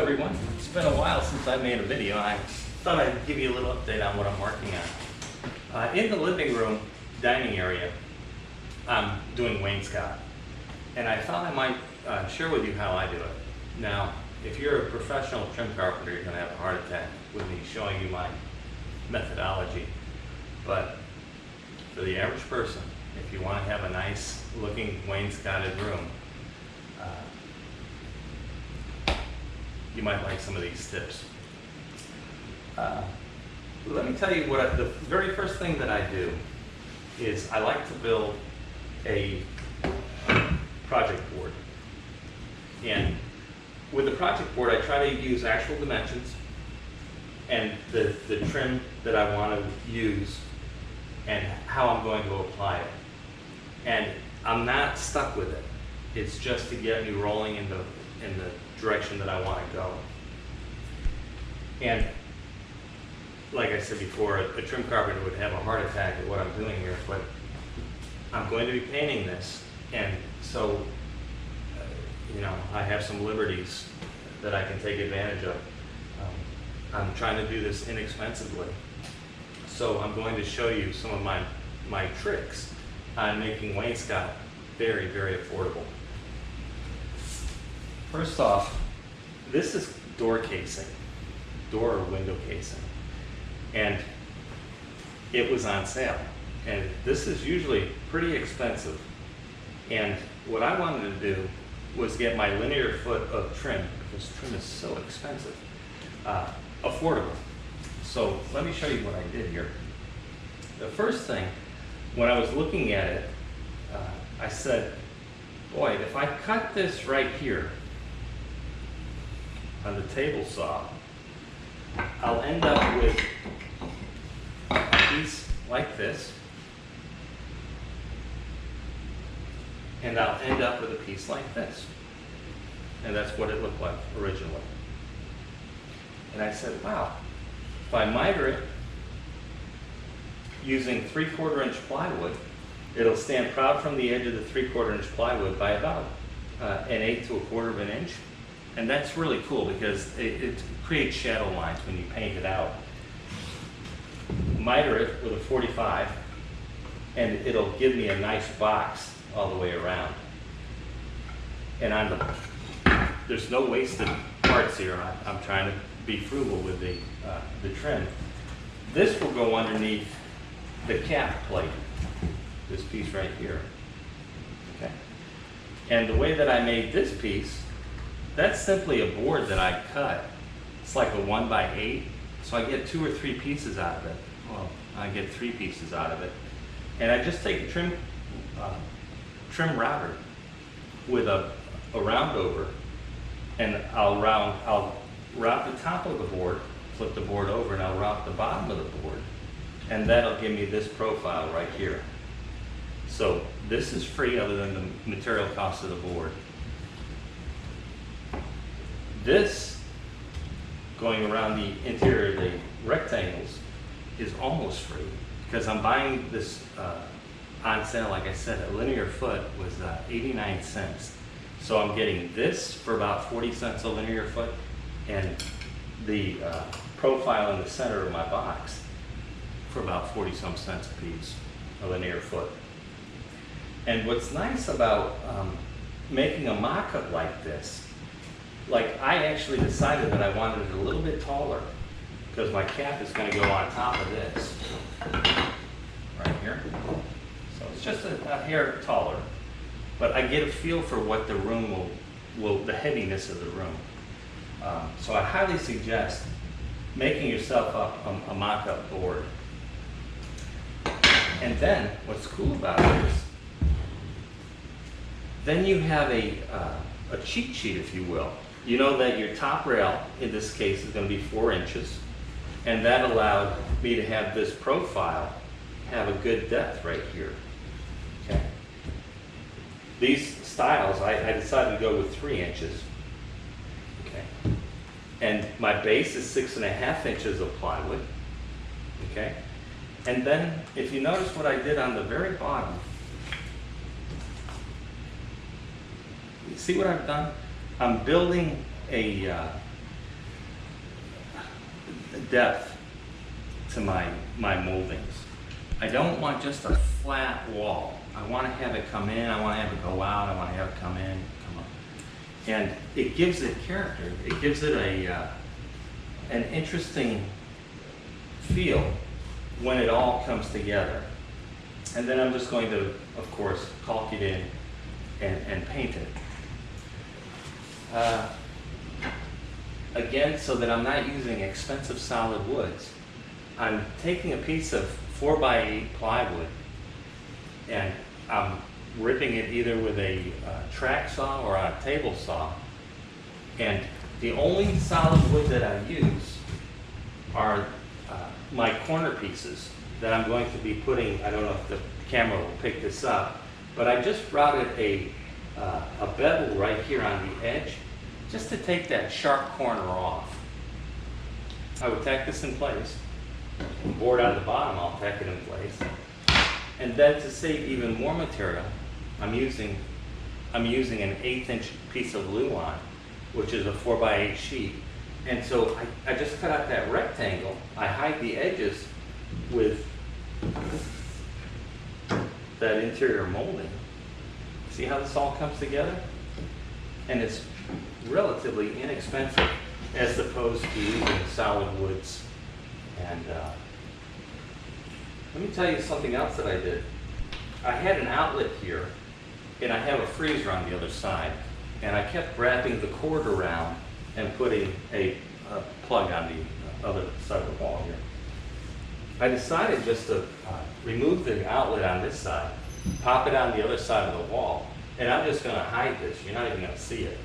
everyone. It's been a while since I made a video. I thought I'd give you a little update on what I'm working on. In the living room, dining area, I'm doing wainscot. And I thought I might share with you how I do it. Now, if you're a professional trim carpenter, you're going to have a heart attack with me showing you my methodology. But for the average person, if you want to have a nice looking wainscoted room, you might like some of these tips. Let me tell you what the very first thing that I do is I like to build a project board. And with the project board, I try to use actual dimensions and the trim that I want to use and how I'm going to apply it. And I'm not stuck with it. It's just to get me rolling in the direction that I want to go. And like I said before, a trim carpenter would have a heart attack at what I'm doing here, but I'm going to be painting this, and so I have some liberties that I can take advantage of. I'm trying to do this inexpensively, so I'm going to show you some of my tricks on making wainscot very, very affordable. First off, this is door casing, door or window casing, and it was on sale. And this is usually pretty expensive. And what I wanted to do was get my linear foot of trim, because trim is so expensive, affordable. So let me show you what I did here. The first thing, when I was looking at it, I said, boy, if I cut this right here on the table saw, I'll end up with a piece like this, and I'll end up with a piece like this. And that's what it looked like originally. And I said, wow, if I miter it using 3/4 inch plywood, it'll stand proud from the edge of the 3/4 inch plywood by about 1/8 to 1/4 of an inch. And that's really cool because it creates shadow lines when you paint it out. Miter it with a 45, and it'll give me a nice box all the way around. And there's no wasted parts here. I'm trying to be frugal with the trim. This will go underneath the cap plate, this piece right here. Okay. And the way that I made this piece, that's simply a board that I cut. It's like a 1x8, so I get 2 or 3 pieces out of it. Well, I get 3 pieces out of it. And I just take a trim router with a round over, and I'll route the top of the board, flip the board over, and I'll route the bottom of the board. And that'll give me this profile right here. So this is free other than the material cost of the board. This, going around the interior of the rectangles, is almost free because I'm buying this on sale. Like I said, a linear foot was 89 cents. So I'm getting this for about 40 cents a linear foot, and the profile in the center of my box for about 40 some cents a piece, a linear foot. And what's nice about making a mock-up like this, like I actually decided that I wanted it a little bit taller because my cap is going to go on top of this right here. So it's just a hair taller, but I get a feel for what the room the heaviness of the room. So I highly suggest making yourself up a mock-up board. And then what's cool about it is then you have a cheat sheet, if you will. You know that your top rail, in this case, is going to be 4 inches, and that allowed me to have this profile have a good depth right here. Okay. These styles, I decided to go with 3 inches. Okay. And my base is 6.5 inches of plywood. Okay. And then, if you notice what I did on the very bottom, you see what I've done? I'm building a depth to my moldings. I don't want just a flat wall. I want to have it come in, I want to have it go out, I want to have it come in, come up. And it gives it character. It gives it an interesting feel when it all comes together. And then I'm just going to, of course, caulk it in and paint it. Again, so that I'm not using expensive solid woods, I'm taking a piece of 4x8 plywood and I'm ripping it either with a track saw or a table saw. And the only solid wood that I use are my corner pieces that I'm going to be putting. I don't know if the camera will pick this up, but I just routed a bevel right here on the edge just to take that sharp corner off. I would tack this in place. Board on the bottom, I'll tack it in place. And then to save even more material, I'm using an 1/8 inch piece of Luan, which is a 4x8 sheet. And so I just cut out that rectangle. I hide the edges with that interior molding. See how this all comes together? And it's relatively inexpensive as opposed to using solid woods. And let me tell you something else that I did. I had an outlet here, and I have a freezer on the other side, and I kept wrapping the cord around and putting a plug on the other side of the wall here. I decided just to remove the outlet on this side, pop it on the other side of the wall, and I'm just going to hide this. You're not even going to see it.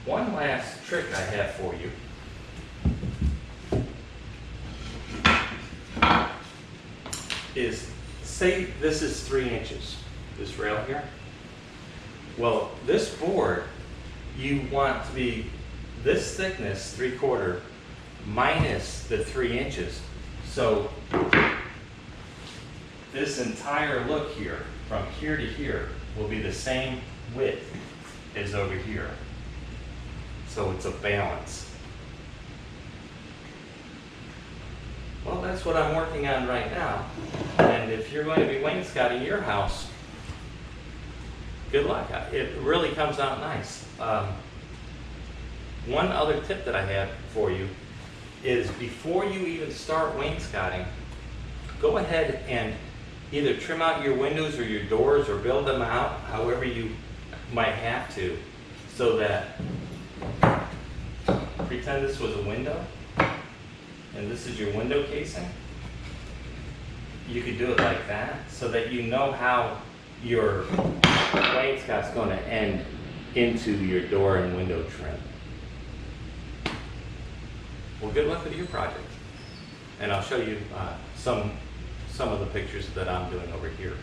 One last trick I have for you is, say this is 3 inches, this rail here. Well, this board, you want to be this thickness, 3/4, minus the 3 inches. So this entire look here, from here to here, will be the same width as over here. So it's a balance. Well, that's what I'm working on right now. And if you're going to be wainscoting your house, good luck. It really comes out nice. One other tip that I have for you is, before you even start wainscoting, go ahead and either trim out your windows or your doors, or build them out however you might have to, so that, pretend this was a window and this is your window casing. You could do it like that, so that you know how your wainscot's going to end into your door and window trim. Well, good luck with your project, and I'll show you some of the pictures that I'm doing over here.